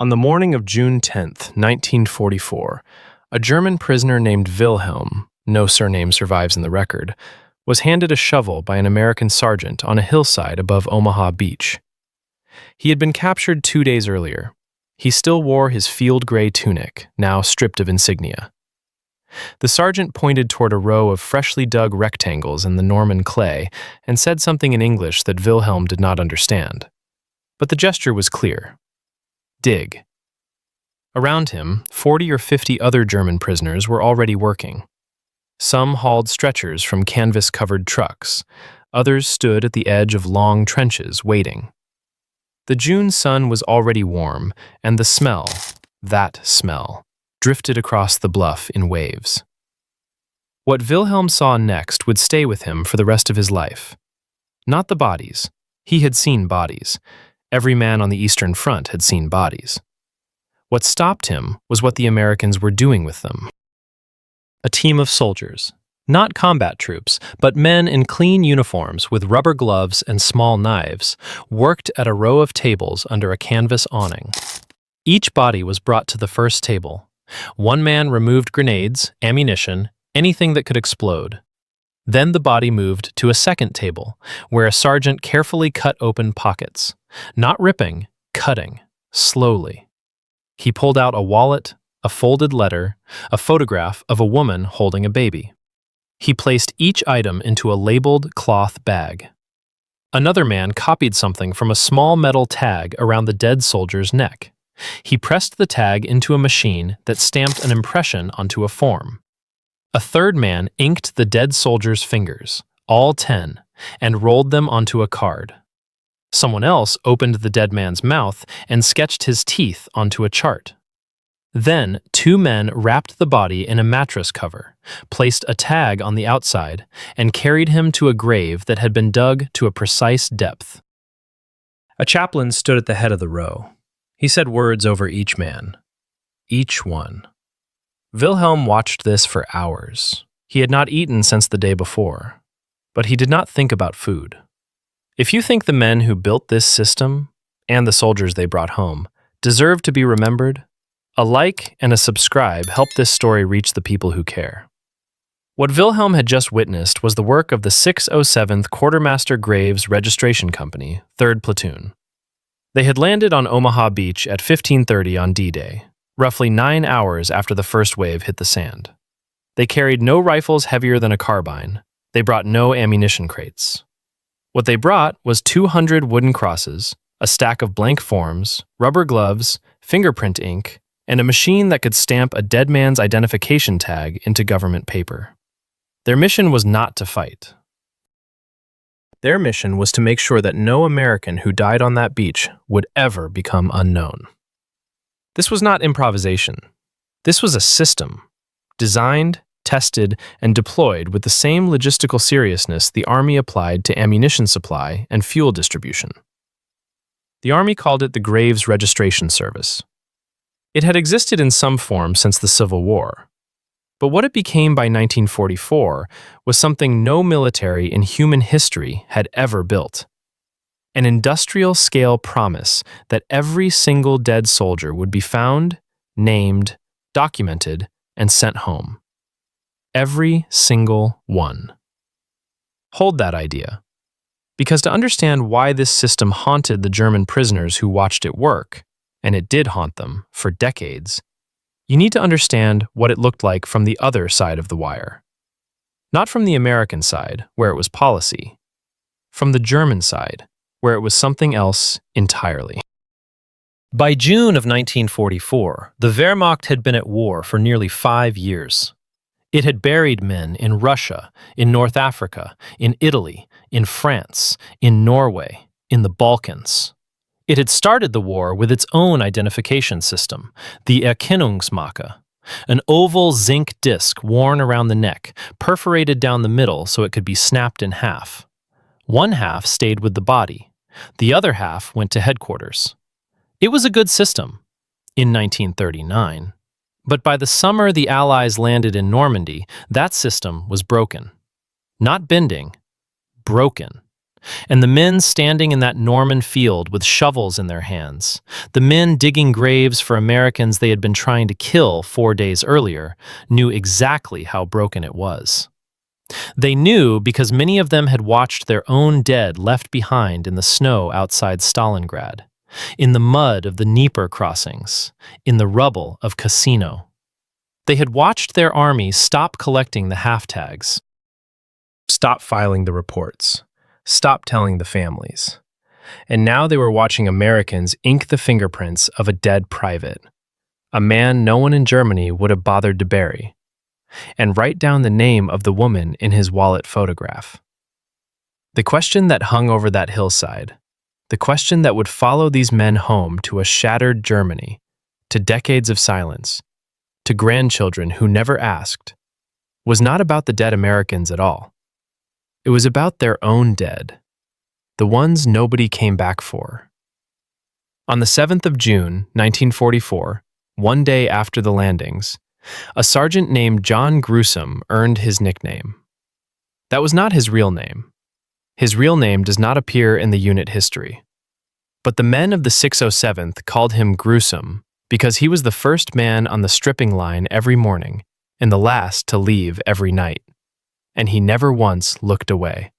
On the morning of June 10th, 1944, a German prisoner named Wilhelm, no surname survives in the record, was handed a shovel by an American sergeant on a hillside above Omaha Beach. He had been captured 2 days earlier. He still wore his field gray tunic, now stripped of insignia. The sergeant pointed toward a row of freshly dug rectangles in the Norman clay and said something in English that Wilhelm did not understand. But the gesture was clear. Dig. Around him, 40 or 50 other German prisoners were already working. Some hauled stretchers from canvas-covered trucks. Others stood at the edge of long trenches, waiting. The June sun was already warm, and the smell, that smell, drifted across the bluff in waves. What Wilhelm saw next would stay with him for the rest of his life. Not the bodies. He had seen bodies. Every man on the Eastern Front had seen bodies. What stopped him was what the Americans were doing with them. A team of soldiers, not combat troops, but men in clean uniforms with rubber gloves and small knives, worked at a row of tables under a canvas awning. Each body was brought to the first table. One man removed grenades, ammunition, anything that could explode. Then the body moved to a second table, where a sergeant carefully cut open pockets. Not ripping, cutting, slowly. He pulled out a wallet, a folded letter, a photograph of a woman holding a baby. He placed each item into a labeled cloth bag. Another man copied something from a small metal tag around the dead soldier's neck. He pressed the tag into a machine that stamped an impression onto a form. A third man inked the dead soldier's fingers, all 10, and rolled them onto a card. Someone else opened the dead man's mouth and sketched his teeth onto a chart. Then, 2 men wrapped the body in a mattress cover, placed a tag on the outside, and carried him to a grave that had been dug to a precise depth. A chaplain stood at the head of the row. He said words over each man. Each one. Wilhelm watched this for hours. He had not eaten since the day before, but he did not think about food. If you think the men who built this system, and the soldiers they brought home, deserve to be remembered, a like and a subscribe help this story reach the people who care. What Wilhelm had just witnessed was the work of the 607th Quartermaster Graves Registration Company, 3rd Platoon. They had landed on Omaha Beach at 15:30 on D-Day, roughly 9 hours after the first wave hit the sand. They carried no rifles heavier than a carbine. They brought no ammunition crates. What they brought was 200 wooden crosses, a stack of blank forms, rubber gloves, fingerprint ink, and a machine that could stamp a dead man's identification tag into government paper. Their mission was not to fight. Their mission was to make sure that no American who died on that beach would ever become unknown. This was not improvisation. This was a system, designed, tested, and deployed with the same logistical seriousness the Army applied to ammunition supply and fuel distribution. The Army called it the Graves Registration Service. It had existed in some form since the Civil War, but what it became by 1944 was something no military in human history had ever built. An industrial-scale promise that every single dead soldier would be found, named, documented, and sent home. Every single one. Hold that idea, because to understand why this system haunted the German prisoners who watched it work, and it did haunt them for decades, you need to understand what it looked like from the other side of the wire. Not from the American side, where it was policy. From the German side, where it was something else entirely. By June of 1944, the Wehrmacht had been at war for nearly 5 years. It had buried men in Russia, in North Africa, in Italy, in France, in Norway, in the Balkans. It had started the war with its own identification system, the Erkennungsmarke, an oval zinc disc worn around the neck, perforated down the middle so it could be snapped in half. One half stayed with the body. The other half went to headquarters. It was a good system in 1939. But by the summer the Allies landed in Normandy, that system was broken. Not bending, broken. and the men standing in that Norman field with shovels in their hands, the men digging graves for Americans they had been trying to kill 4 days earlier, knew exactly how broken it was. They knew because many of them had watched their own dead left behind in the snow outside Stalingrad, in the mud of the Dnieper crossings, in the rubble of Casino. They had watched their army stop collecting the half-tags, stop filing the reports, stop telling the families. And now they were watching Americans ink the fingerprints of a dead private, a man no one in Germany would have bothered to bury, and write down the name of the woman in his wallet photograph. The question that hung over that hillside, the question that would follow these men home to a shattered Germany, to decades of silence, to grandchildren who never asked, was not about the dead Americans at all. It was about their own dead, the ones nobody came back for. On the 7th of June, 1944, one day after the landings, a sergeant named John Gruesome earned his nickname. That was not his real name. His real name does not appear in the unit history. But the men of the 607th called him Gruesome because he was the first man on the stripping line every morning and the last to leave every night. And he never once looked away.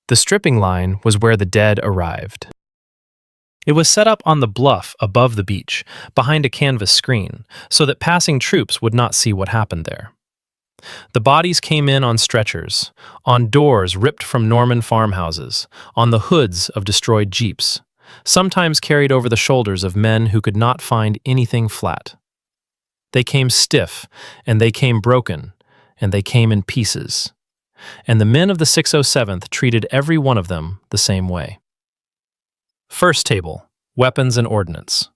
The stripping line was where the dead arrived. It was set up on the bluff above the beach, behind a canvas screen, so that passing troops would not see what happened there. The bodies came in on stretchers, on doors ripped from Norman farmhouses, on the hoods of destroyed jeeps, sometimes carried over the shoulders of men who could not find anything flat. They came stiff, and they came broken, and they came in pieces. And the men of the 607th treated every one of them the same way. First table, weapons and ordnance.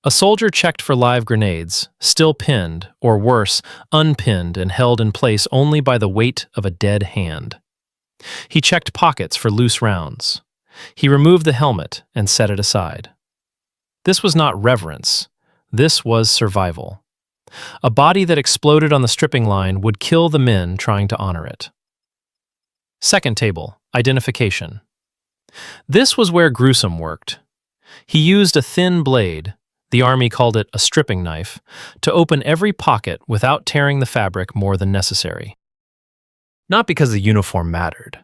A soldier checked for live grenades, still pinned, or worse, unpinned and held in place only by the weight of a dead hand. He checked pockets for loose rounds. He removed the helmet and set it aside. This was not reverence. This was survival. A body that exploded on the stripping line would kill the men trying to honor it. Second table, identification. This was where Gruesome worked. He used a thin blade, the army called it a stripping knife, to open every pocket without tearing the fabric more than necessary. Not because the uniform mattered,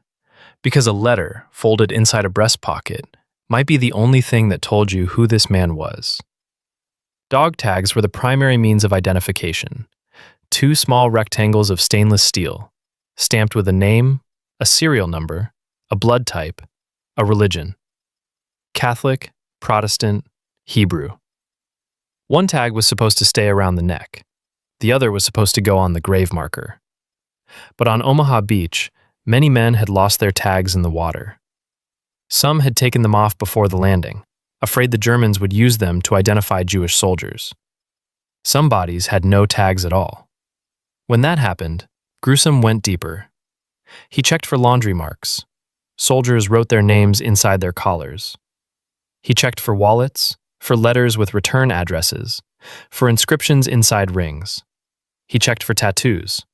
because a letter folded inside a breast pocket might be the only thing that told you who this man was. Dog tags were the primary means of identification. 2 small rectangles of stainless steel, stamped with a name, a serial number, a blood type, a religion. Catholic, Protestant, Hebrew. One tag was supposed to stay around the neck. The other was supposed to go on the grave marker. But on Omaha Beach, many men had lost their tags in the water. Some had taken them off before the landing, afraid the Germans would use them to identify Jewish soldiers. Some bodies had no tags at all. When that happened, Gruesome went deeper. He checked for laundry marks. Soldiers wrote their names inside their collars. He checked for wallets, for letters with return addresses, for inscriptions inside rings. He checked for tattoos.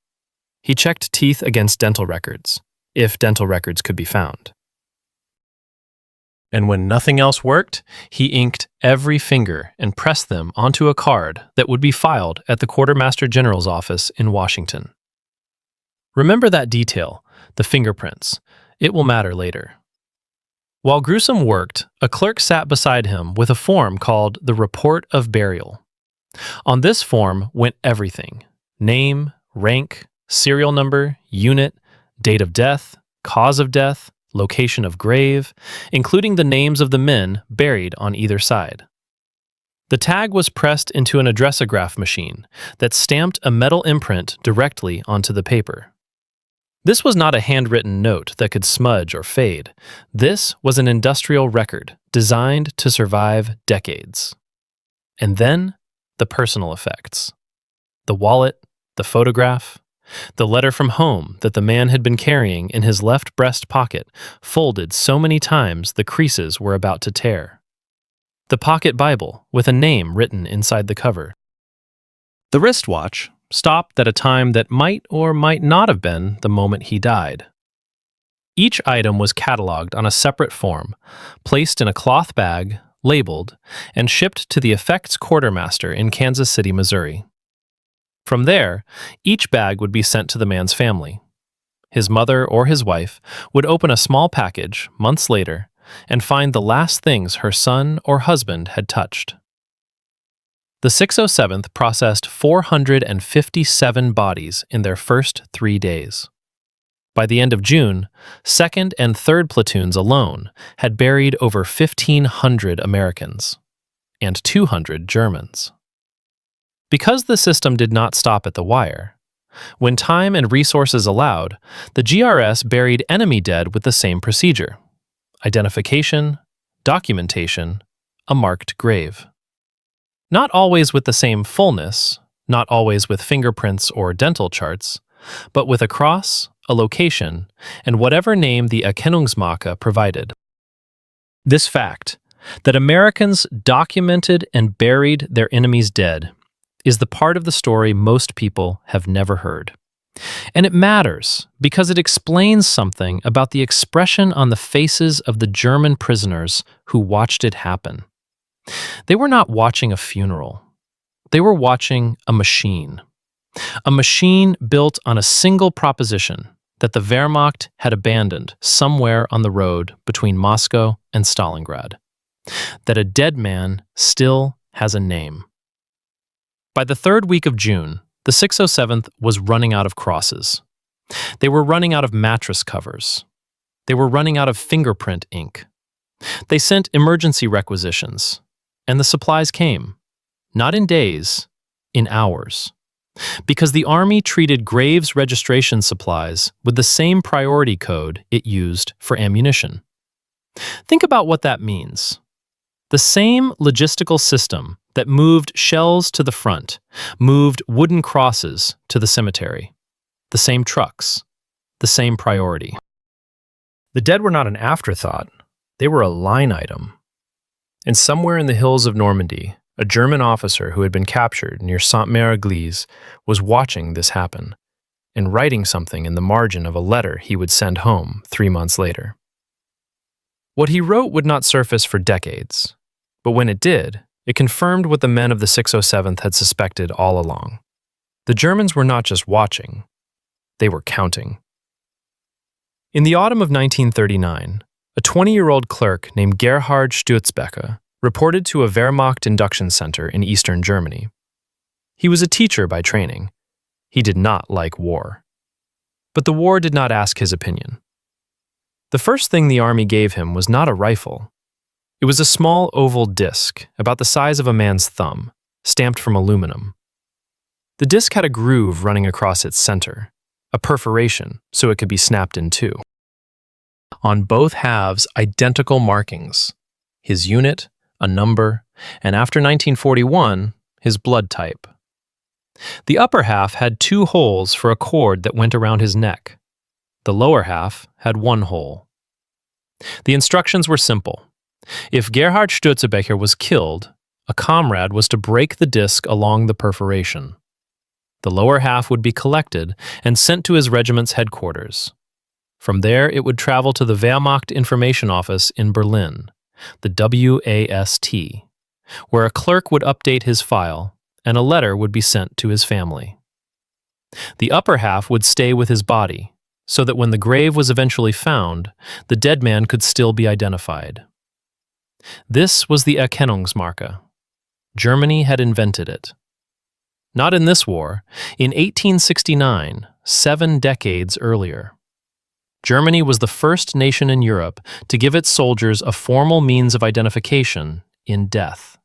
He checked teeth against dental records, if dental records could be found. And when nothing else worked, he inked every finger and pressed them onto a card that would be filed at the Quartermaster General's office in Washington. Remember that detail, the fingerprints. It will matter later. While Gruesome worked, a clerk sat beside him with a form called the Report of Burial. On this form went everything: name, rank, serial number, unit, date of death, cause of death, location of grave, including the names of the men buried on either side. The tag was pressed into an addressograph machine that stamped a metal imprint directly onto the paper. This was not a handwritten note that could smudge or fade. This was an industrial record designed to survive decades. And then, the personal effects. The wallet, the photograph, the letter from home that the man had been carrying in his left breast pocket, folded so many times the creases were about to tear. The pocket Bible with a name written inside the cover. The wristwatch, stopped at a time that might or might not have been the moment he died. Each item was cataloged on a separate form, placed in a cloth bag, labeled, and shipped to the effects quartermaster in Kansas City, Missouri. From there, each bag would be sent to the man's family. His mother or his wife would open a small package months later and find the last things her son or husband had touched. The 607th processed 457 bodies in their first 3 days. By the end of June, 2nd and 3rd platoons alone had buried over 1,500 Americans and 200 Germans. Because the system did not stop at the wire, when time and resources allowed, the GRS buried enemy dead with the same procedure: identification, documentation, a marked grave. Not always with the same fullness, not always with fingerprints or dental charts, but with a cross, a location, and whatever name the Erkennungsmarke provided. This fact, that Americans documented and buried their enemies' dead, is the part of the story most people have never heard. And it matters because it explains something about the expression on the faces of the German prisoners who watched it happen. They were not watching a funeral. They were watching a machine built on a single proposition that the Wehrmacht had abandoned somewhere on the road between Moscow and Stalingrad, that a dead man still has a name. By the 3rd week of June, the 607th was running out of crosses. They were running out of mattress covers. They were running out of fingerprint ink. They sent emergency requisitions, and the supplies came, not in days, in hours. Because the Army treated graves registration supplies with the same priority code it used for ammunition. Think about what that means. The same logistical system that moved shells to the front, moved wooden crosses to the cemetery. The same trucks, the same priority. The dead were not an afterthought, they were a line item. And somewhere in the hills of Normandy, a German officer who had been captured near Sainte-Mère-Église was watching this happen and writing something in the margin of a letter he would send home 3 months later. What he wrote would not surface for decades, but when it did, it confirmed what the men of the 607th had suspected all along. The Germans were not just watching, they were counting. In the autumn of 1939, a 20-year-old clerk named Gerhard Sturzbecker reported to a Wehrmacht induction center in eastern Germany. He was a teacher by training. He did not like war. But the war did not ask his opinion. The first thing the army gave him was not a rifle. It was a small oval disc, about the size of a man's thumb, stamped from aluminum. The disc had a groove running across its center, a perforation so it could be snapped in two. On both halves, identical markings: his unit, a number, and after 1941, his blood type. The upper half had 2 holes for a cord that went around his neck. The lower half had 1 hole. The instructions were simple. If Gerhard Sturzbecker was killed, a comrade was to break the disc along the perforation. The lower half would be collected and sent to his regiment's headquarters. From there, it would travel to the Wehrmacht Information Office in Berlin, the WAST, where a clerk would update his file and a letter would be sent to his family. The upper half would stay with his body, so that when the grave was eventually found, the dead man could still be identified. This was the Erkennungsmarke. Germany had invented it. Not in this war, in 1869, 7 decades earlier. Germany was the first nation in Europe to give its soldiers a formal means of identification in death.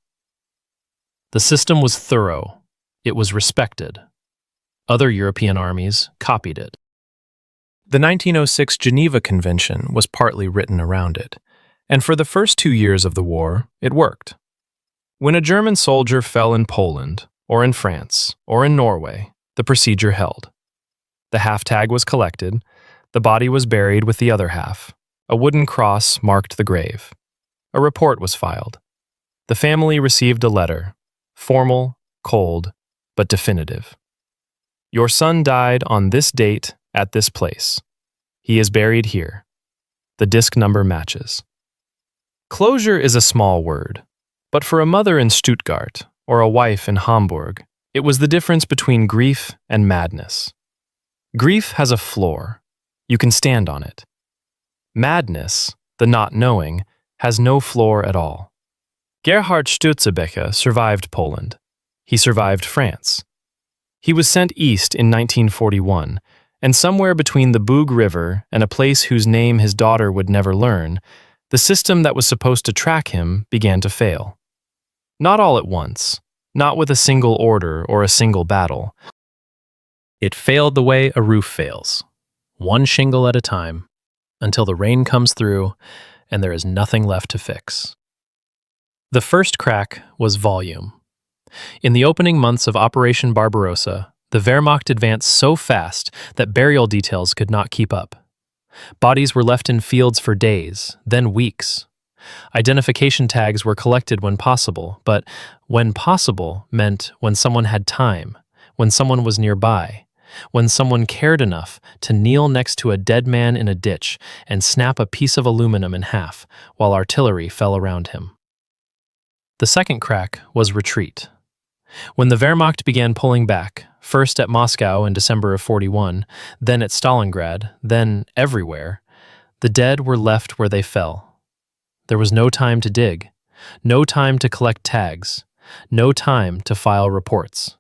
The system was thorough. It was respected. Other European armies copied it. The 1906 Geneva Convention was partly written around it, and for the first 2 years of the war, it worked. When a German soldier fell in Poland, or in France, or in Norway, the procedure held. The half tag was collected, the body was buried with the other half, a wooden cross marked the grave. A report was filed. The family received a letter, formal, cold, but definitive. Your son died on this date at this place. He is buried here. The disc number matches. Closure is a small word, but for a mother in Stuttgart or a wife in Hamburg, it was the difference between grief and madness. Grief has a floor. You can stand on it. Madness, the not knowing, has no floor at all. Gerhard Stürzebeker survived Poland. He survived France. He was sent east in 1941, and somewhere between the Bug River and a place whose name his daughter would never learn, the system that was supposed to track him began to fail. Not all at once, not with a single order or a single battle. It failed the way a roof fails, one shingle at a time, until the rain comes through and there is nothing left to fix. The first crack was volume. In the opening months of Operation Barbarossa, the Wehrmacht advanced so fast that burial details could not keep up. Bodies were left in fields for days, then weeks. Identification tags were collected when possible, but when possible meant when someone had time, when someone was nearby, when someone cared enough to kneel next to a dead man in a ditch and snap a piece of aluminum in half while artillery fell around him. The second crack was retreat. When the Wehrmacht began pulling back, first at Moscow in December of 41, then at Stalingrad, then everywhere, the dead were left where they fell. There was no time to dig, no time to collect tags, no time to file reports.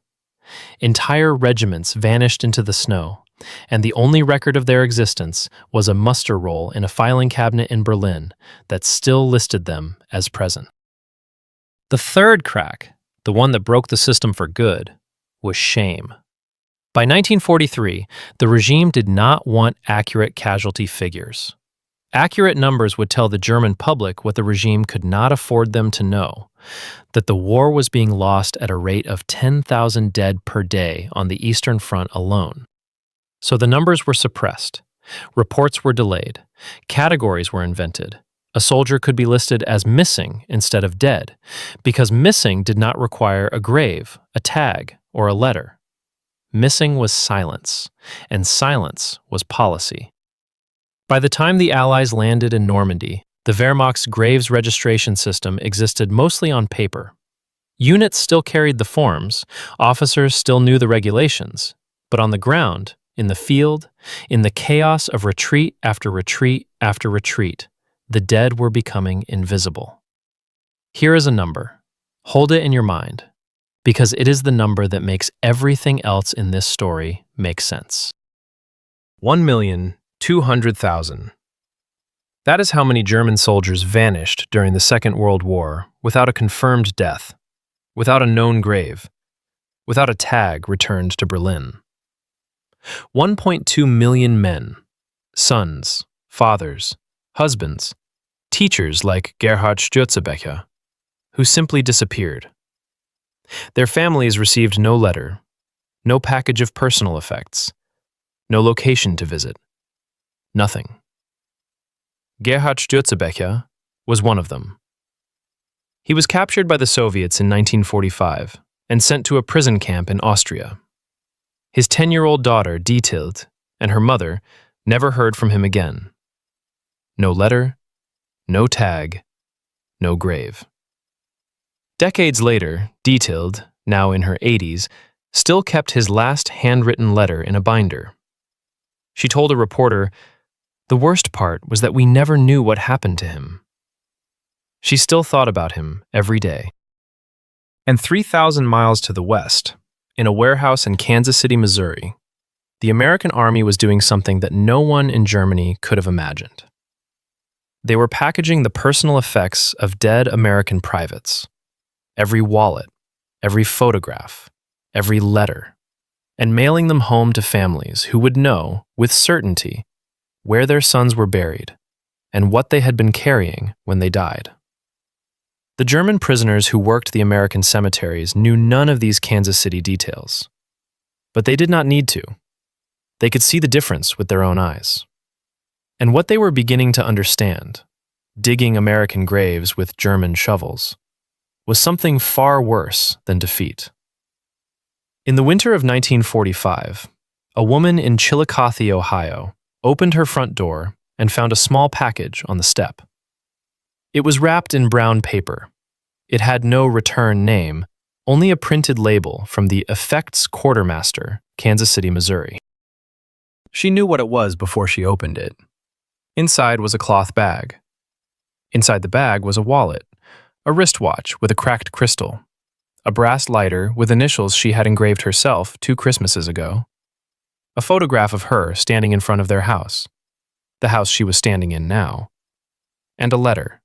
Entire regiments vanished into the snow, and the only record of their existence was a muster roll in a filing cabinet in Berlin that still listed them as present. The third crack, the one that broke the system for good, was shame. By 1943, the regime did not want accurate casualty figures. Accurate numbers would tell the German public what the regime could not afford them to know, that the war was being lost at a rate of 10,000 dead per day on the Eastern Front alone. So the numbers were suppressed. Reports were delayed. Categories were invented. A soldier could be listed as missing instead of dead, because missing did not require a grave, a tag, or a letter. Missing was silence, and silence was policy. By the time the Allies landed in Normandy, the Wehrmacht's graves registration system existed mostly on paper. Units still carried the forms, officers still knew the regulations, but on the ground, in the field, in the chaos of retreat after retreat after retreat, the dead were becoming invisible. Here is a number. Hold it in your mind, because it is the number that makes everything else in this story make sense. 1,200,000. That is how many German soldiers vanished during the Second World War without a confirmed death, without a known grave, without a tag returned to Berlin. 1.2 million men, sons, fathers, husbands, teachers like Gerhard Stürzebeker, who simply disappeared. Their families received no letter, no package of personal effects, no location to visit, nothing. Gerhard Stürzebeker was one of them. He was captured by the Soviets in 1945 and sent to a prison camp in Austria. His 10-year-old daughter, Diethild, and her mother never heard from him again. No letter, no tag, no grave. Decades later, Diethild, now in her 80s, still kept his last handwritten letter in a binder. She told a reporter, "The worst part was that we never knew what happened to him." She still thought about him every day. And 3,000 miles to the west, in a warehouse in Kansas City, Missouri, the American Army was doing something that no one in Germany could have imagined. They were packaging the personal effects of dead American privates, every wallet, every photograph, every letter, and mailing them home to families who would know, with certainty, where their sons were buried and what they had been carrying when they died. The German prisoners who worked the American cemeteries knew none of these Kansas City details. But they did not need to. They could see the difference with their own eyes. And what they were beginning to understand, digging American graves with German shovels, was something far worse than defeat. In the winter of 1945, a woman in Chillicothe, Ohio, opened her front door and found a small package on the step. It was wrapped in brown paper. It had no return name, only a printed label from the Effects Quartermaster, Kansas City, Missouri. She knew what it was before she opened it. Inside was a cloth bag. Inside the bag was a wallet, a wristwatch with a cracked crystal, a brass lighter with initials she had engraved herself 2 Christmases ago, a photograph of her standing in front of their house, the house she was standing in now, and a letter.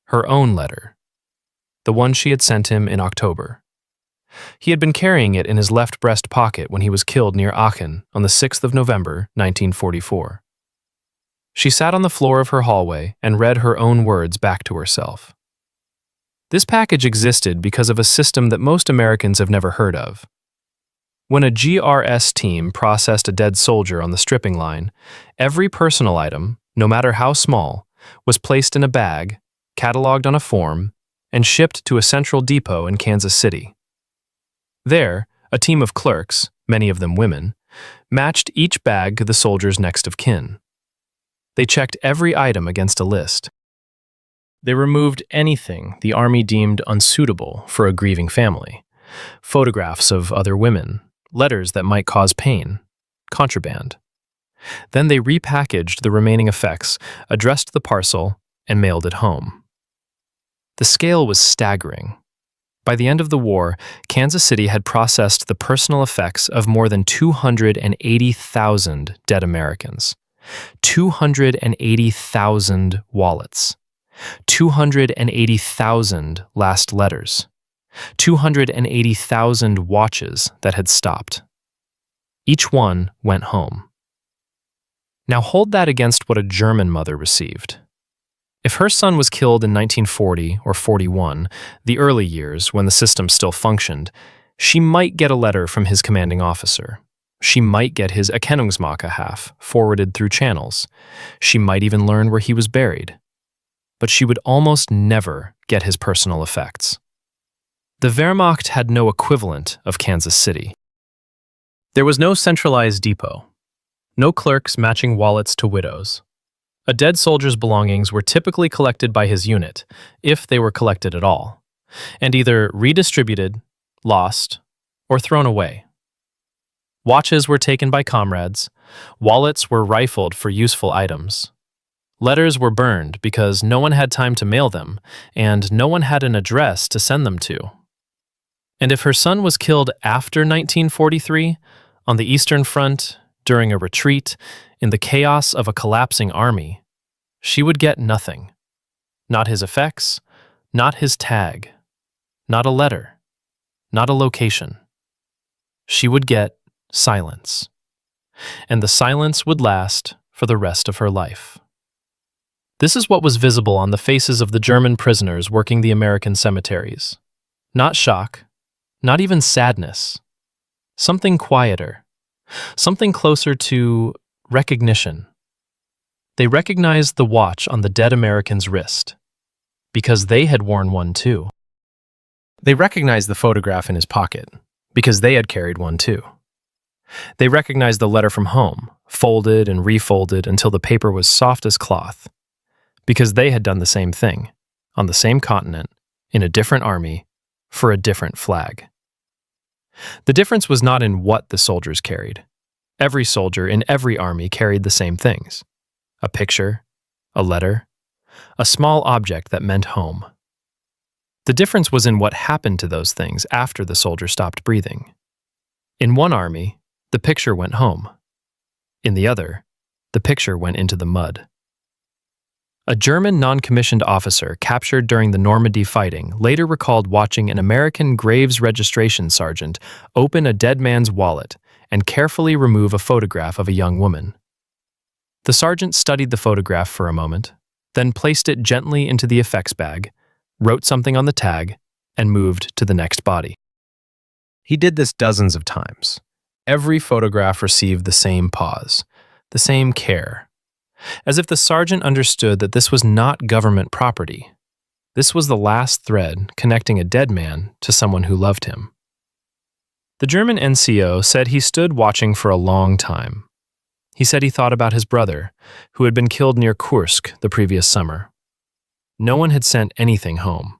Her own letter. The one she had sent him in October. He had been carrying it in his left breast pocket when he was killed near Aachen on the 6th of November, 1944. She sat on the floor of her hallway and read her own words back to herself. This package existed because of a system that most Americans have never heard of. When a GRS team processed a dead soldier on the stripping line, every personal item, no matter how small, was placed in a bag, cataloged on a form, and shipped to a central depot in Kansas City. There, a team of clerks, many of them women, matched each bag to the soldier's next of kin. They checked every item against a list. They removed anything the Army deemed unsuitable for a grieving family. Photographs of other women, letters that might cause pain, contraband. Then they repackaged the remaining effects, addressed the parcel, and mailed it home. The scale was staggering. By the end of the war, Kansas City had processed the personal effects of more than 280,000 dead Americans, 280,000 wallets, 280,000 last letters, 280,000 watches that had stopped. Each one went home. Now hold that against what a German mother received. If her son was killed in 1940 or 41, the early years when the system still functioned, she might get a letter from his commanding officer. She might get his Erkennungsmarke forwarded through channels. She might even learn where he was buried. But she would almost never get his personal effects. The Wehrmacht had no equivalent of Kansas City. There was no centralized depot, no clerks matching wallets to widows. A dead soldier's belongings were typically collected by his unit, if they were collected at all, and either redistributed, lost, or thrown away. Watches were taken by comrades, wallets were rifled for useful items. Letters were burned because no one had time to mail them, and no one had an address to send them to. And if her son was killed after 1943, on the Eastern Front, during a retreat, in the chaos of a collapsing army, she would get nothing. Not his effects, not his tag, not a letter, not a location. She would get silence. And the silence would last for the rest of her life. This is what was visible on the faces of the German prisoners working the American cemeteries. Not shock, not even sadness. Something quieter, something closer to recognition. They recognized the watch on the dead American's wrist, because they had worn one too. They recognized the photograph in his pocket, because they had carried one too. They recognized the letter from home, folded and refolded until the paper was soft as cloth, because they had done the same thing, on the same continent, in a different army, for a different flag. The difference was not in what the soldiers carried. Every soldier in every army carried the same things. A picture, a letter, a small object that meant home. The difference was in what happened to those things after the soldier stopped breathing. In one army, the picture went home. In the other, the picture went into the mud. A German non-commissioned officer captured during the Normandy fighting later recalled watching an American graves registration sergeant open a dead man's wallet and carefully remove a photograph of a young woman. The sergeant studied the photograph for a moment, then placed it gently into the effects bag, wrote something on the tag, and moved to the next body. He did this dozens of times. Every photograph received the same pause, the same care, as if the sergeant understood that this was not government property. This was the last thread connecting a dead man to someone who loved him. The German NCO said he stood watching for a long time. He said he thought about his brother, who had been killed near Kursk the previous summer. No one had sent anything home.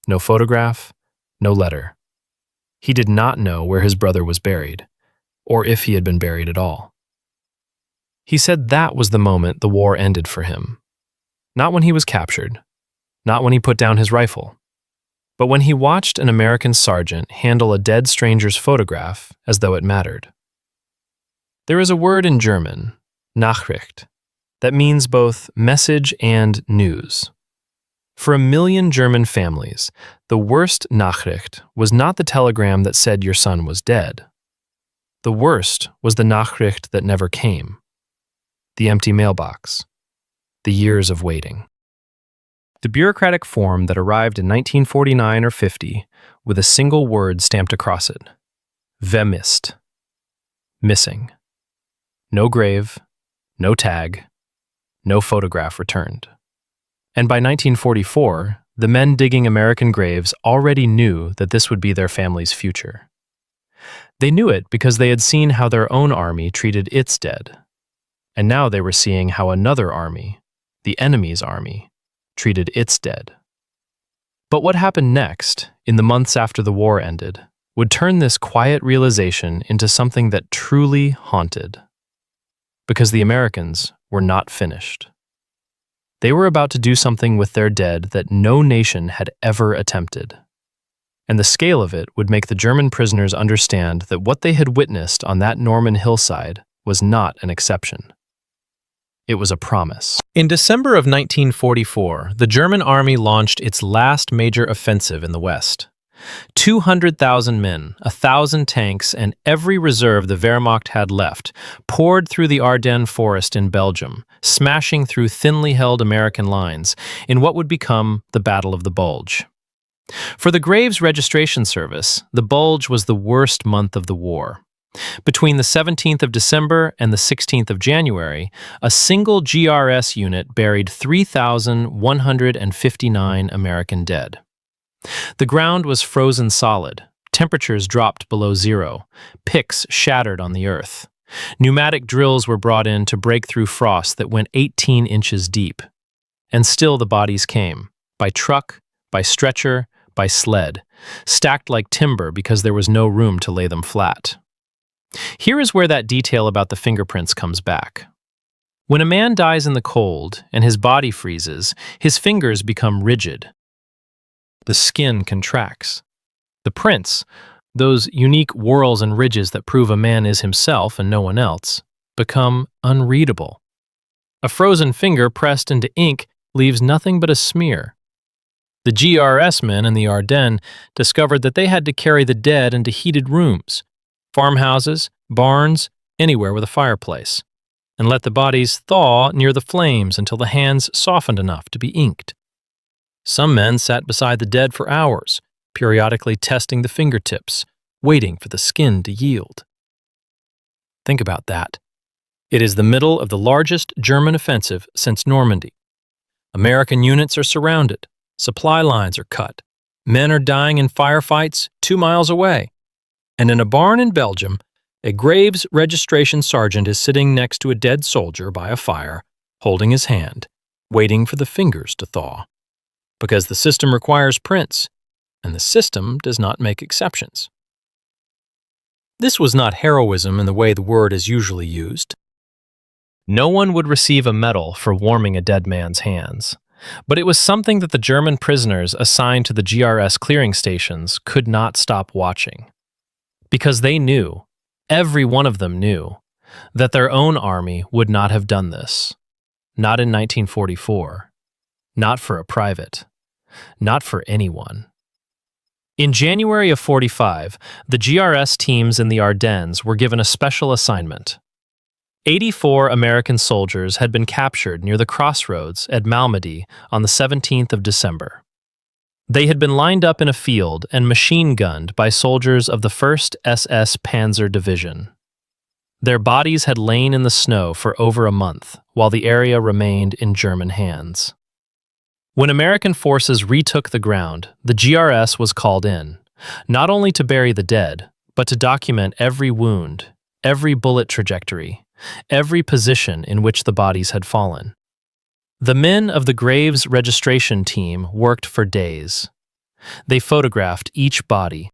No photograph, no letter. He did not know where his brother was buried, or if he had been buried at all. He said that was the moment the war ended for him. Not when he was captured, not when he put down his rifle, but when he watched an American sergeant handle a dead stranger's photograph as though it mattered. There is a word in German, Nachricht, that means both message and news. For 1 million German families, the worst Nachricht was not the telegram that said your son was dead. The worst was the Nachricht that never came. The empty mailbox. The years of waiting. The bureaucratic form that arrived in 1949 or 50 with a single word stamped across it. Vermisst. Missing. No grave, no tag, no photograph returned. And by 1944, the men digging American graves already knew that this would be their family's future. They knew it because they had seen how their own army treated its dead. And now they were seeing how another army, the enemy's army, treated its dead. But what happened next, in the months after the war ended, would turn this quiet realization into something that truly haunted. Because the Americans were not finished. They were about to do something with their dead that no nation had ever attempted. And the scale of it would make the German prisoners understand that what they had witnessed on that Norman hillside was not an exception. It was a promise. In December of 1944, the German army launched its last major offensive in the West. 200,000 men, 1,000 tanks, and every reserve the Wehrmacht had left poured through the Ardennes forest in Belgium, smashing through thinly held American lines in what would become the Battle of the Bulge. For the Graves Registration Service, the Bulge was the worst month of the war. Between the 17th of December and the 16th of January, a single GRS unit buried 3,159 American dead. The ground was frozen solid, temperatures dropped below zero, picks shattered on the earth. Pneumatic drills were brought in to break through frost that went 18 inches deep. And still the bodies came, by truck, by stretcher, by sled, stacked like timber because there was no room to lay them flat. Here is where that detail about the fingerprints comes back. When a man dies in the cold and his body freezes, his fingers become rigid. The skin contracts. The prints, those unique whorls and ridges that prove a man is himself and no one else, become unreadable. A frozen finger pressed into ink leaves nothing but a smear. The GRS men in the Ardennes discovered that they had to carry the dead into heated rooms, farmhouses, barns, anywhere with a fireplace, and let the bodies thaw near the flames until the hands softened enough to be inked. Some men sat beside the dead for hours, periodically testing the fingertips, waiting for the skin to yield. Think about that. It is the middle of the largest German offensive since Normandy. American units are surrounded, supply lines are cut, men are dying in firefights 2 miles away. And in a barn in Belgium, a Graves registration sergeant is sitting next to a dead soldier by a fire, holding his hand, waiting for the fingers to thaw. Because the system requires prints, and the system does not make exceptions. This was not heroism in the way the word is usually used. No one would receive a medal for warming a dead man's hands, but it was something that the German prisoners assigned to the GRS clearing stations could not stop watching. Because they knew, every one of them knew, that their own army would not have done this. Not in 1944. Not for a private. Not for anyone. In January of 45, the GRS teams in the Ardennes were given a special assignment. 84 American soldiers had been captured near the crossroads at Malmedy on the 17th of December. They had been lined up in a field and machine-gunned by soldiers of the 1st SS Panzer Division. Their bodies had lain in the snow for over a month, while the area remained in German hands. When American forces retook the ground, the GRS was called in, not only to bury the dead, but to document every wound, every bullet trajectory, every position in which the bodies had fallen. The men of the graves registration team worked for days. They photographed each body.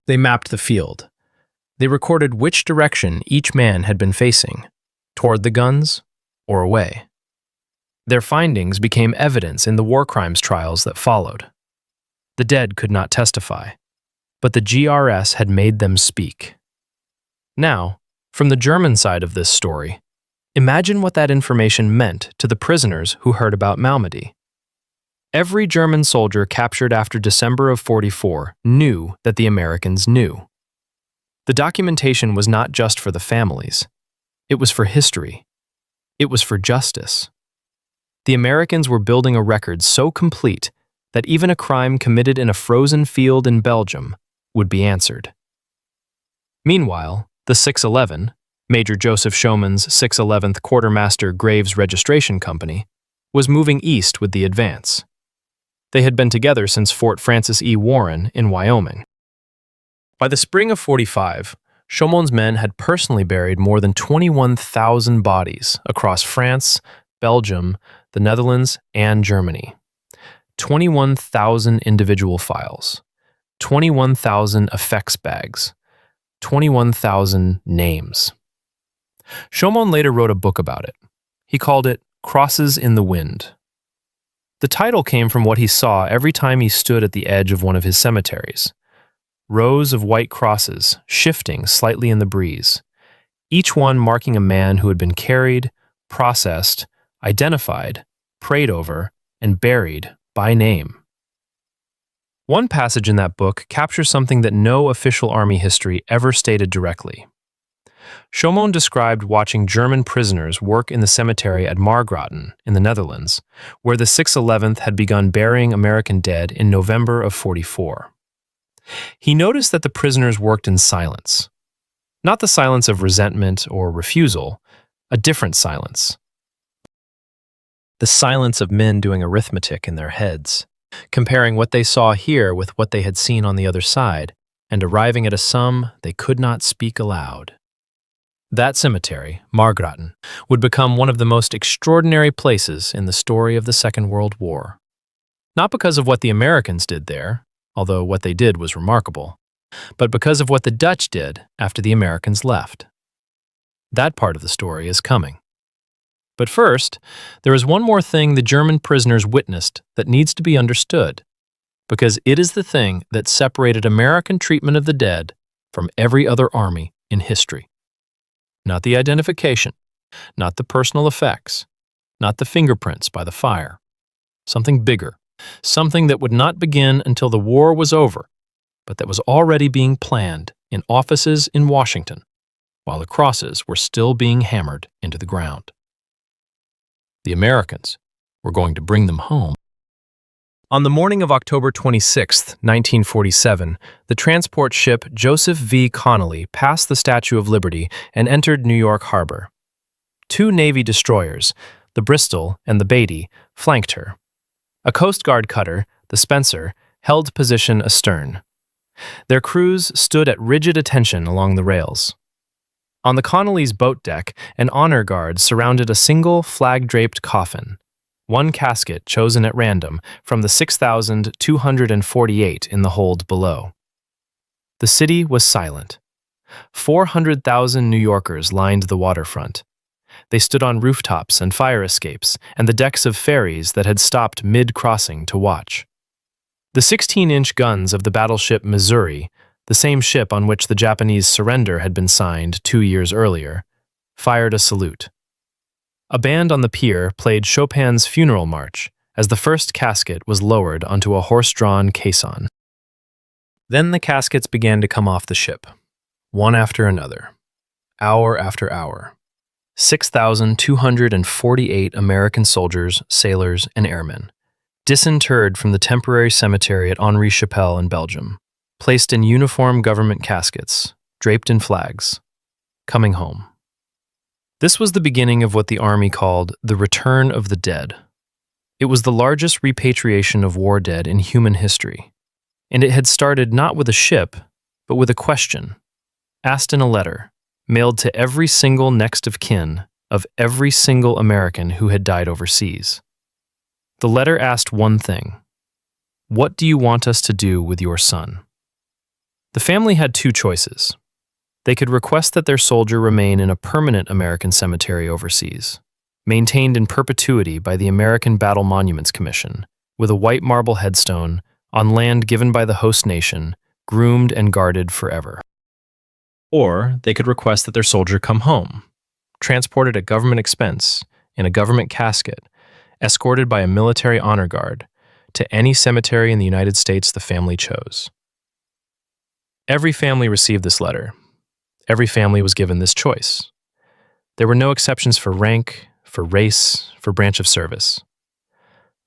They mapped the field. They recorded which direction each man had been facing, toward the guns or away. Their findings became evidence in the war crimes trials that followed. The dead could not testify, but the GRS had made them speak. Now, from the German side of this story, imagine what that information meant to the prisoners who heard about Malmedy. Every German soldier captured after December of '44 knew that the Americans knew. The documentation was not just for the families. It was for history. It was for justice. The Americans were building a record so complete that even a crime committed in a frozen field in Belgium would be answered. Meanwhile, the 611, Major Joseph Schauman's 611th Quartermaster Graves Registration Company, was moving east with the advance. They had been together since Fort Francis E. Warren in Wyoming. By the spring of '45, Schauman's men had personally buried more than 21,000 bodies across France, Belgium, the Netherlands, and Germany. 21,000 individual files, 21,000 effects bags, 21,000 names. Schauman later wrote a book about it. He called it Crosses in the Wind. The title came from what he saw every time he stood at the edge of one of his cemeteries. Rows of white crosses shifting slightly in the breeze, each one marking a man who had been carried, processed, identified, prayed over, and buried by name. One passage in that book captures something that no official army history ever stated directly. Schauman described watching German prisoners work in the cemetery at Margraten in the Netherlands, where the 611th had begun burying American dead in November of '44. He noticed that the prisoners worked in silence. Not the silence of resentment or refusal, a different silence. The silence of men doing arithmetic in their heads, comparing what they saw here with what they had seen on the other side, and arriving at a sum they could not speak aloud. That cemetery, Margraten, would become one of the most extraordinary places in the story of the Second World War. Not because of what the Americans did there, although what they did was remarkable, but because of what the Dutch did after the Americans left. That part of the story is coming. But first, there is one more thing the German prisoners witnessed that needs to be understood, because it is the thing that separated American treatment of the dead from every other army in history. Not the identification, not the personal effects, not the fingerprints by the fire. Something bigger, something that would not begin until the war was over, but that was already being planned in offices in Washington, while the crosses were still being hammered into the ground. The Americans were going to bring them home. On the morning of October 26, 1947, the transport ship Joseph V. Connolly passed the Statue of Liberty and entered New York Harbor. Two Navy destroyers, the Bristol and the Beatty, flanked her. A Coast Guard cutter, the Spencer, held position astern. Their crews stood at rigid attention along the rails. On the Connolly's boat deck, an honor guard surrounded a single flag-draped coffin, one casket chosen at random from the 6,248 in the hold below. The city was silent. 400,000 New Yorkers lined the waterfront. They stood on rooftops and fire escapes and the decks of ferries that had stopped mid-crossing to watch. The 16-inch guns of the battleship Missouri, the same ship on which the Japanese surrender had been signed 2 years earlier, fired a salute. A band on the pier played Chopin's Funeral March as the first casket was lowered onto a horse-drawn caisson. Then the caskets began to come off the ship, one after another, hour after hour. 6,248 American soldiers, sailors, and airmen, disinterred from the temporary cemetery at Henri Chapelle in Belgium, placed in uniform government caskets, draped in flags, coming home. This was the beginning of what the Army called the Return of the Dead. It was the largest repatriation of war dead in human history, and it had started not with a ship, but with a question, asked in a letter, mailed to every single next of kin of every single American who had died overseas. The letter asked one thing: "What do you want us to do with your son?" The family had two choices. They could request that their soldier remain in a permanent American cemetery overseas, maintained in perpetuity by the American Battle Monuments Commission, with a white marble headstone on land given by the host nation, groomed and guarded forever. Or they could request that their soldier come home, transported at government expense, in a government casket, escorted by a military honor guard, to any cemetery in the United States the family chose. Every family received this letter. Every family was given this choice. There were no exceptions for rank, for race, for branch of service.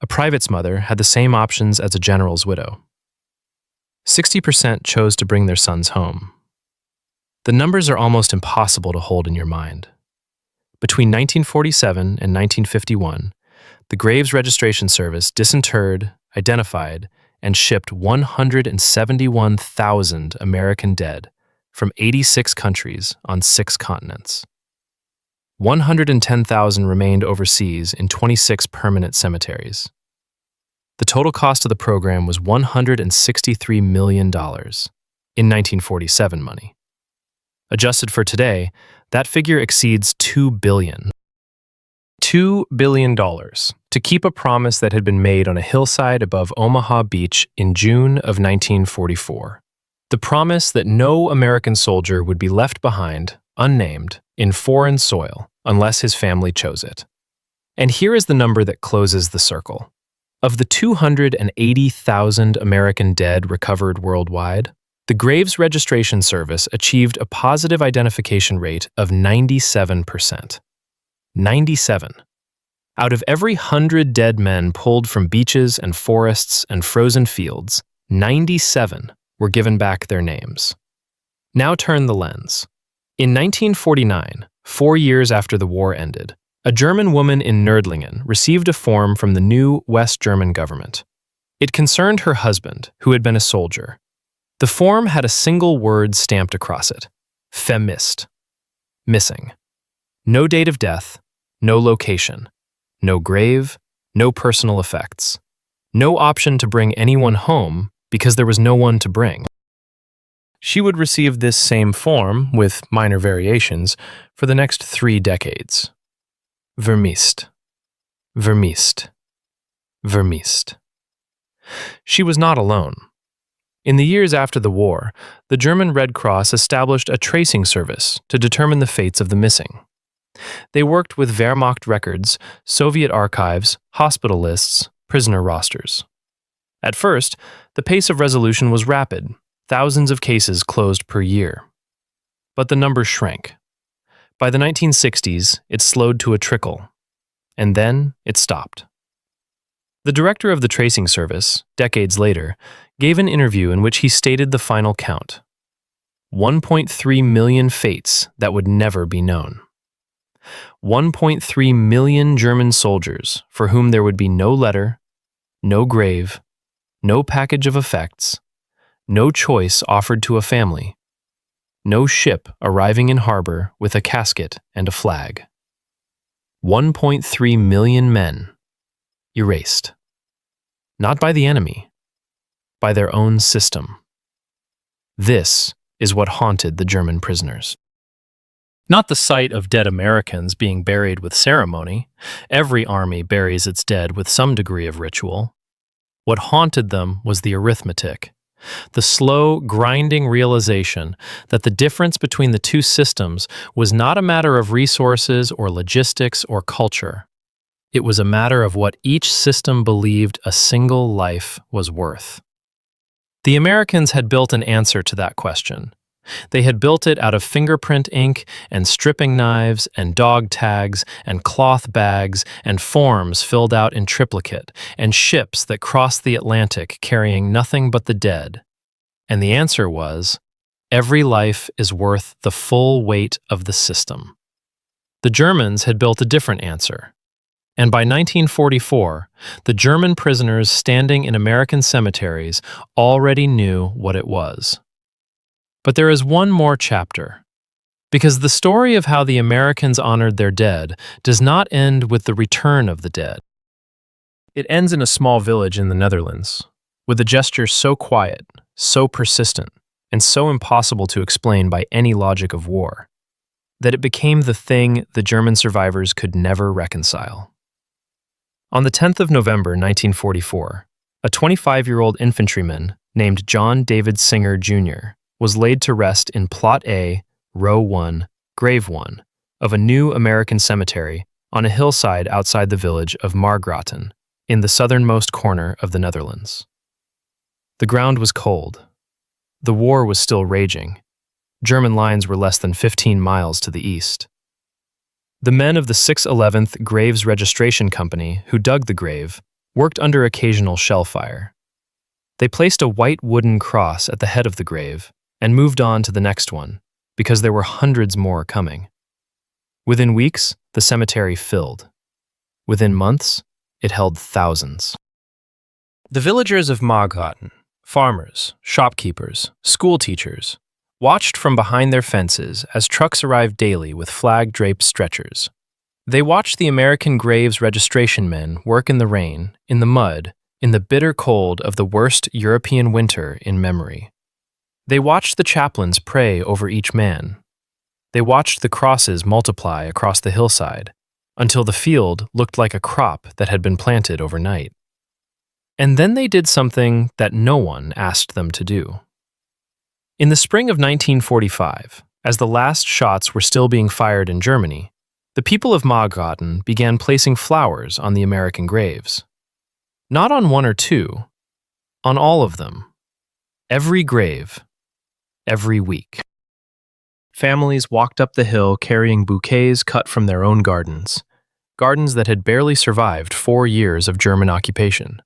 A private's mother had the same options as a general's widow. 60% chose to bring their sons home. The numbers are almost impossible to hold in your mind. Between 1947 and 1951, the Graves Registration Service disinterred, identified, and shipped 171,000 American dead from 86 countries on 6 continents. 110,000 remained overseas in 26 permanent cemeteries. The total cost of the program was $163 million in 1947 money. Adjusted for today, that figure exceeds $2 billion. $2 billion to keep a promise that had been made on a hillside above Omaha Beach in June of 1944. The promise that no American soldier would be left behind, unnamed, in foreign soil unless his family chose it. And here is the number that closes the circle. Of the 280,000 American dead recovered worldwide, the Graves Registration Service achieved a positive identification rate of 97%. 97. Out of every 100 dead men pulled from beaches and forests and frozen fields, 97 were given back their names. Now turn the lens. In 1949, 4 years after the war ended, a German woman in Nördlingen received a form from the new West German government. It concerned her husband, who had been a soldier. The form had a single word stamped across it: vermisst, missing. No date of death, no location, no grave, no personal effects. No option to bring anyone home because there was no one to bring. She would receive this same form, with minor variations, for the next 3 decades. Vermisst, vermisst, vermisst. She was not alone. In the years after the war, the German Red Cross established a tracing service to determine the fates of the missing. They worked with Wehrmacht records, Soviet archives, hospital lists, prisoner rosters. At first, the pace of resolution was rapid, thousands of cases closed per year. But the numbers shrank. By the 1960s, it slowed to a trickle, and then it stopped. The director of the tracing service, decades later, gave an interview in which he stated the final count: 1.3 million fates that would never be known. 1.3 million German soldiers for whom there would be no letter, no grave, no package of effects, no choice offered to a family, no ship arriving in harbor with a casket and a flag. 1.3 million men erased. Not by the enemy, by their own system. This is what haunted the German prisoners. Not the sight of dead Americans being buried with ceremony. Every army buries its dead with some degree of ritual. What haunted them was the arithmetic, the slow, grinding realization that the difference between the two systems was not a matter of resources or logistics or culture. It was a matter of what each system believed a single life was worth. The Americans had built an answer to that question. They had built it out of fingerprint ink and stripping knives and dog tags and cloth bags and forms filled out in triplicate and ships that crossed the Atlantic carrying nothing but the dead. And the answer was, every life is worth the full weight of the system. The Germans had built a different answer. And by 1944, the German prisoners standing in American cemeteries already knew what it was. But there is one more chapter. Because the story of how the Americans honored their dead does not end with the return of the dead. It ends in a small village in the Netherlands, with a gesture so quiet, so persistent, and so impossible to explain by any logic of war, that it became the thing the German survivors could never reconcile. On the 10th of November 1944, a 25-year-old infantryman named John David Singer, Jr. was laid to rest in Plot A, Row 1, Grave 1 of a new American cemetery on a hillside outside the village of Margraten, in the southernmost corner of the Netherlands. The ground was cold. The war was still raging. German lines were less than 15 miles to the east. The men of the 611th Graves Registration Company who dug the grave worked under occasional shell fire. They placed a white wooden cross at the head of the grave and moved on to the next one, because there were hundreds more coming. Within weeks, the cemetery filled. Within months, it held thousands. The villagers of Margraten, farmers, shopkeepers, school teachers, watched from behind their fences as trucks arrived daily with flag-draped stretchers. They watched the American Graves registration men work in the rain, in the mud, in the bitter cold of the worst European winter in memory. They watched the chaplains pray over each man. They watched the crosses multiply across the hillside, until the field looked like a crop that had been planted overnight. And then they did something that no one asked them to do. In the spring of 1945, as the last shots were still being fired in Germany, the people of Margraten began placing flowers on the American graves. Not on one or two, on all of them. Every grave, every week. Families walked up the hill carrying bouquets cut from their own gardens that had barely survived 4 years of German occupation,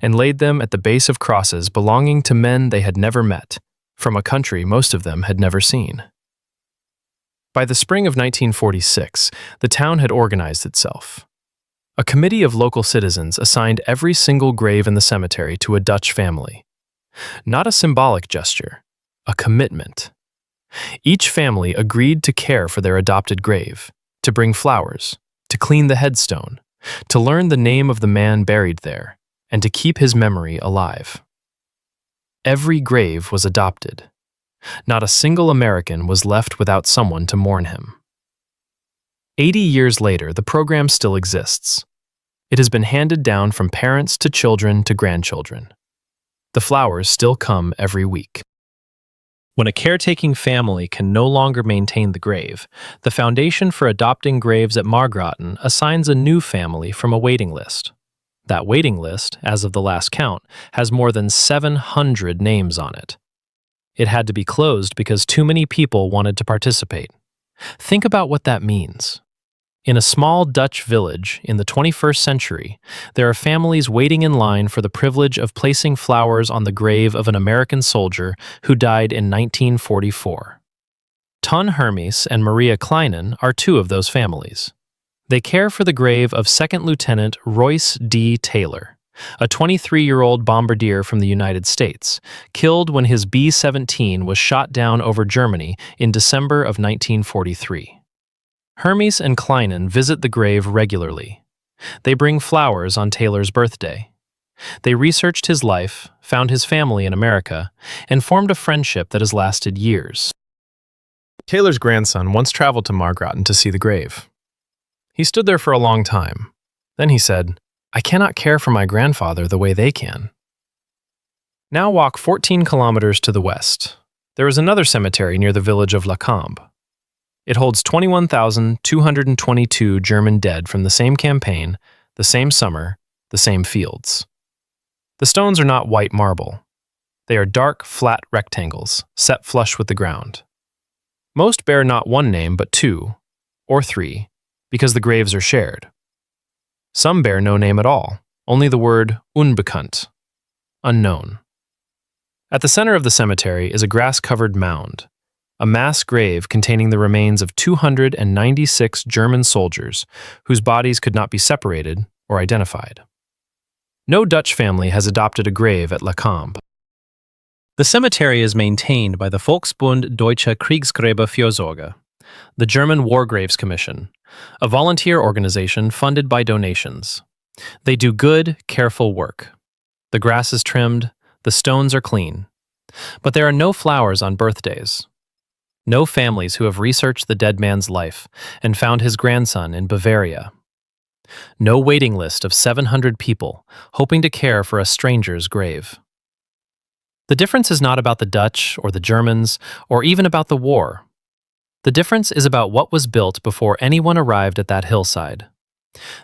and laid them at the base of crosses belonging to men they had never met, from a country most of them had never seen. By the spring of 1946, the town had organized itself. A committee of local citizens assigned every single grave in the cemetery to a Dutch family. Not a symbolic gesture, a commitment. Each family agreed to care for their adopted grave, to bring flowers, to clean the headstone, to learn the name of the man buried there, and to keep his memory alive. Every grave was adopted. Not a single American was left without someone to mourn him. 80 years later, the program still exists. It has been handed down from parents to children to grandchildren. The flowers still come every week. When a caretaking family can no longer maintain the grave, the Foundation for Adopting Graves at Margraten assigns a new family from a waiting list. That waiting list, as of the last count, has more than 700 names on it. It had to be closed because too many people wanted to participate. Think about what that means. In a small Dutch village in the 21st century, there are families waiting in line for the privilege of placing flowers on the grave of an American soldier who died in 1944. Ton Hermes and Maria Kleinen are two of those families. They care for the grave of Second Lieutenant Royce D. Taylor, a 23-year-old bombardier from the United States, killed when his B-17 was shot down over Germany in December of 1943. Hermes and Kleinen visit the grave regularly. They bring flowers on Taylor's birthday. They researched his life, found his family in America, and formed a friendship that has lasted years. Taylor's grandson once traveled to Margraten to see the grave. He stood there for a long time. Then he said, "I cannot care for my grandfather the way they can." Now walk 14 kilometers to the west. There is another cemetery near the village of Lacombe. It holds 21,222 German dead from the same campaign, the same summer, the same fields. The stones are not white marble. They are dark, flat rectangles, set flush with the ground. Most bear not one name, but 2, or 3, because the graves are shared. Some bear no name at all, only the word unbekannt, unknown. At the center of the cemetery is a grass-covered mound, a mass grave containing the remains of 296 German soldiers whose bodies could not be separated or identified. No Dutch family has adopted a grave at Lacombe. The cemetery is maintained by the Volksbund Deutsche Kriegsgräberfürsorge, The German War Graves Commission, a volunteer organization funded by donations. They do good, careful work. The grass is trimmed, the stones are clean. But there are no flowers on birthdays. No families who have researched the dead man's life and found his grandson in Bavaria. No waiting list of 700 people hoping to care for a stranger's grave. The difference is not about the Dutch or the Germans or even about the war. The difference is about what was built before anyone arrived at that hillside.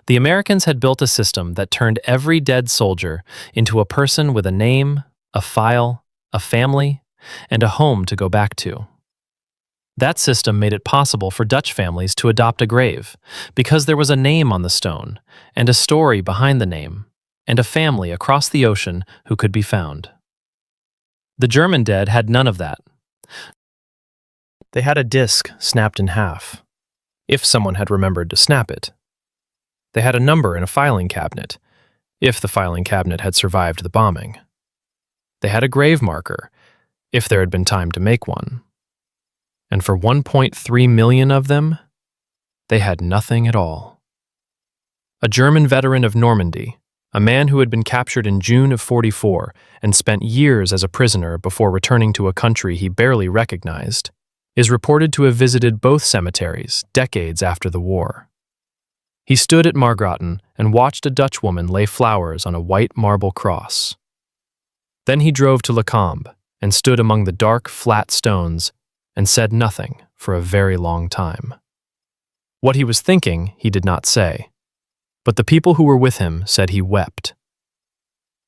The Americans had built a system that turned every dead soldier into a person with a name, a file, a family, and a home to go back to. That system made it possible for Dutch families to adopt a grave because there was a name on the stone and a story behind the name and a family across the ocean who could be found. The German dead had none of that. They had a disc snapped in half, if someone had remembered to snap it. They had a number in a filing cabinet, if the filing cabinet had survived the bombing. They had a grave marker, if there had been time to make one. And for 1.3 million of them, they had nothing at all. A German veteran of Normandy, a man who had been captured in June of '44 and spent years as a prisoner before returning to a country he barely recognized, is reported to have visited both cemeteries decades after the war. He stood at Margraten and watched a Dutch woman lay flowers on a white marble cross. Then he drove to Lecombe and stood among the dark, flat stones and said nothing for a very long time. What he was thinking, he did not say. But the people who were with him said he wept.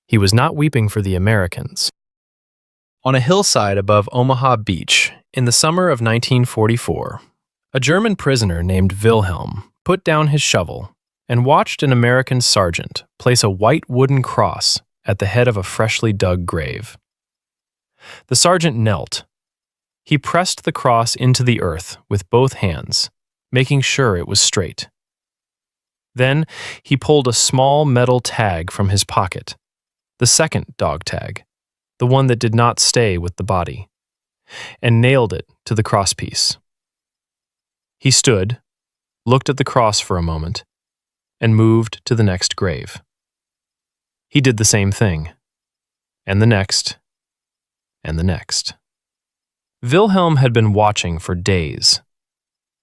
He was not weeping for the Americans. On a hillside above Omaha Beach, in the summer of 1944, a German prisoner named Wilhelm put down his shovel and watched an American sergeant place a white wooden cross at the head of a freshly dug grave. The sergeant knelt. He pressed the cross into the earth with both hands, making sure it was straight. Then he pulled a small metal tag from his pocket, the second dog tag, the one that did not stay with the body, and nailed it to the crosspiece. He stood, looked at the cross for a moment, and moved to the next grave. He did the same thing, and the next, and the next. Wilhelm had been watching for days.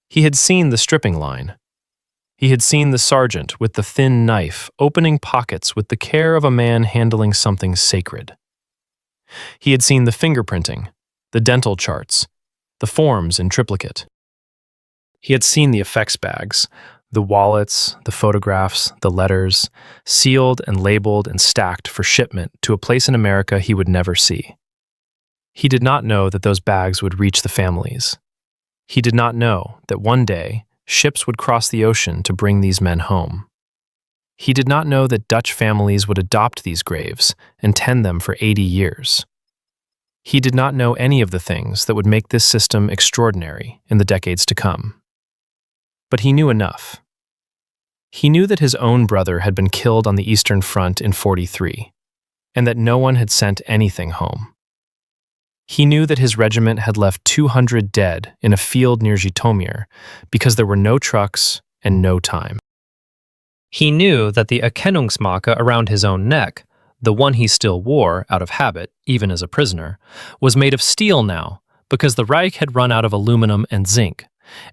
He had seen the stripping line. He had seen the sergeant with the thin knife opening pockets with the care of a man handling something sacred. He had seen the fingerprinting, the dental charts, the forms in triplicate. He had seen the effects bags, the wallets, the photographs, the letters, sealed and labeled and stacked for shipment to a place in America he would never see. He did not know that those bags would reach the families. He did not know that one day ships would cross the ocean to bring these men home. He did not know that Dutch families would adopt these graves and tend them for 80 years. He did not know any of the things that would make this system extraordinary in the decades to come. But he knew enough. He knew that his own brother had been killed on the Eastern Front in '43, and that no one had sent anything home. He knew that his regiment had left 200 dead in a field near Zhytomyr because there were no trucks and no time. He knew that the Erkennungsmarke around his own neck, the one he still wore out of habit, even as a prisoner, was made of steel now because the Reich had run out of aluminum and zinc,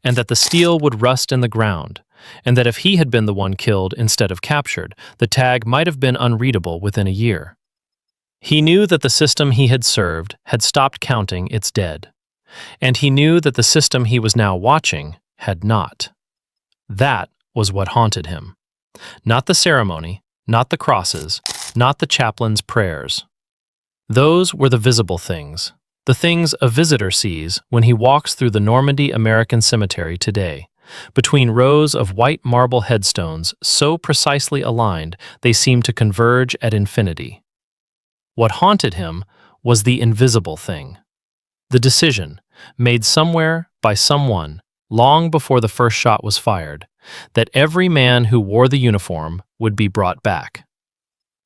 and that the steel would rust in the ground, and that if he had been the one killed instead of captured, the tag might have been unreadable within a year. He knew that the system he had served had stopped counting its dead, and he knew that the system he was now watching had not. That was what haunted him. Not the ceremony, not the crosses, not the chaplain's prayers. Those were the visible things, the things a visitor sees when he walks through the Normandy American Cemetery today, between rows of white marble headstones so precisely aligned they seem to converge at infinity. What haunted him was the invisible thing, the decision, made somewhere by someone long before the first shot was fired, that every man who wore the uniform would be brought back,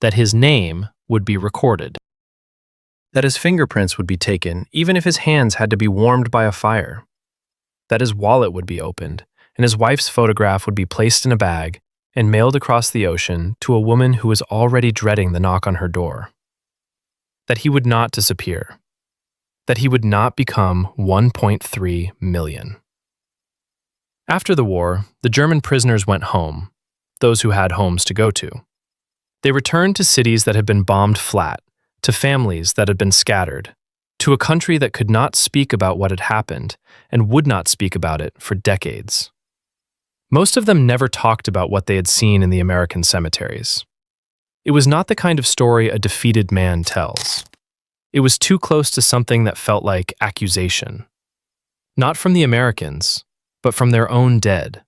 that his name would be recorded, that his fingerprints would be taken even if his hands had to be warmed by a fire, that his wallet would be opened, and his wife's photograph would be placed in a bag and mailed across the ocean to a woman who was already dreading the knock on her door. That he would not disappear. That he would not become 1.3 million. After the war, the German prisoners went home, those who had homes to go to. They returned to cities that had been bombed flat, to families that had been scattered, to a country that could not speak about what had happened and would not speak about it for decades. Most of them never talked about what they had seen in the American cemeteries. It was not the kind of story a defeated man tells. It was too close to something that felt like accusation. Not from the Americans, but from their own dead.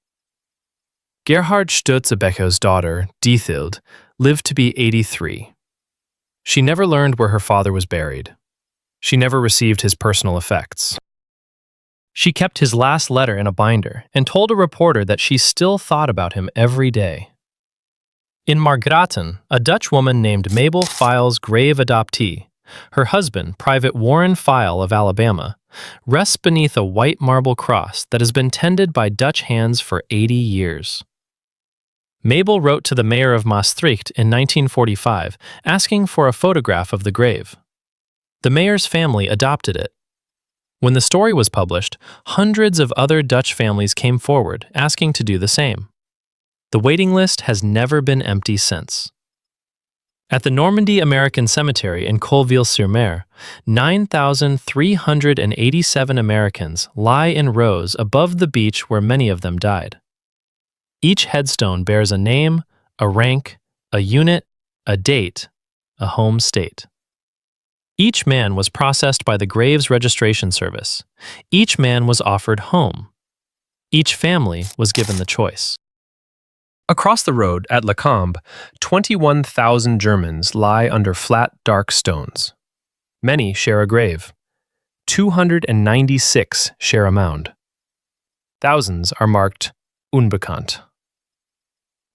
Gerhard Stürzebeker's daughter, Diethild, lived to be 83. She never learned where her father was buried. She never received his personal effects. She kept his last letter in a binder and told a reporter that she still thought about him every day. In Margraten, a Dutch woman named Mabel File's grave adoptee, her husband, Private Warren File of Alabama, rests beneath a white marble cross that has been tended by Dutch hands for 80 years. Mabel wrote to the mayor of Maastricht in 1945 asking for a photograph of the grave. The mayor's family adopted it. When the story was published, hundreds of other Dutch families came forward asking to do the same. The waiting list has never been empty since. At the Normandy American Cemetery in Colleville-sur-Mer, 9,387 Americans lie in rows above the beach where many of them died. Each headstone bears a name, a rank, a unit, a date, a home state. Each man was processed by the Graves Registration Service. Each man was offered home. Each family was given the choice. Across the road at Le Combe, 21,000 Germans lie under flat, dark stones. Many share a grave. 296 share a mound. Thousands are marked Unbekannt.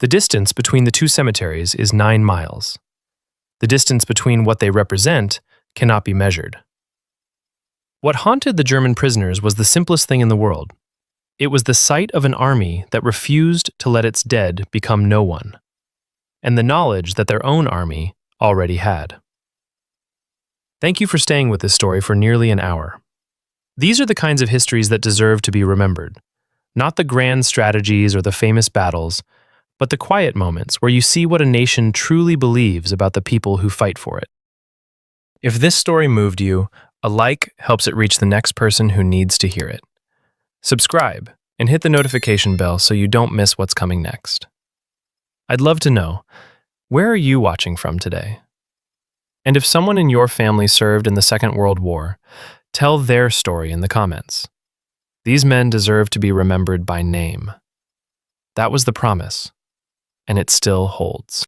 The distance between the two cemeteries is 9 miles. The distance between what they represent cannot be measured. What haunted the German prisoners was the simplest thing in the world. It was the sight of an army that refused to let its dead become no one, and the knowledge that their own army already had. Thank you for staying with this story for nearly an hour. These are the kinds of histories that deserve to be remembered, not the grand strategies or the famous battles, but the quiet moments where you see what a nation truly believes about the people who fight for it. If this story moved you, a like helps it reach the next person who needs to hear it. Subscribe and hit the notification bell so you don't miss what's coming next. I'd love to know, where are you watching from today? And if someone in your family served in the Second World War, tell their story in the comments. These men deserve to be remembered by name. That was the promise, and it still holds.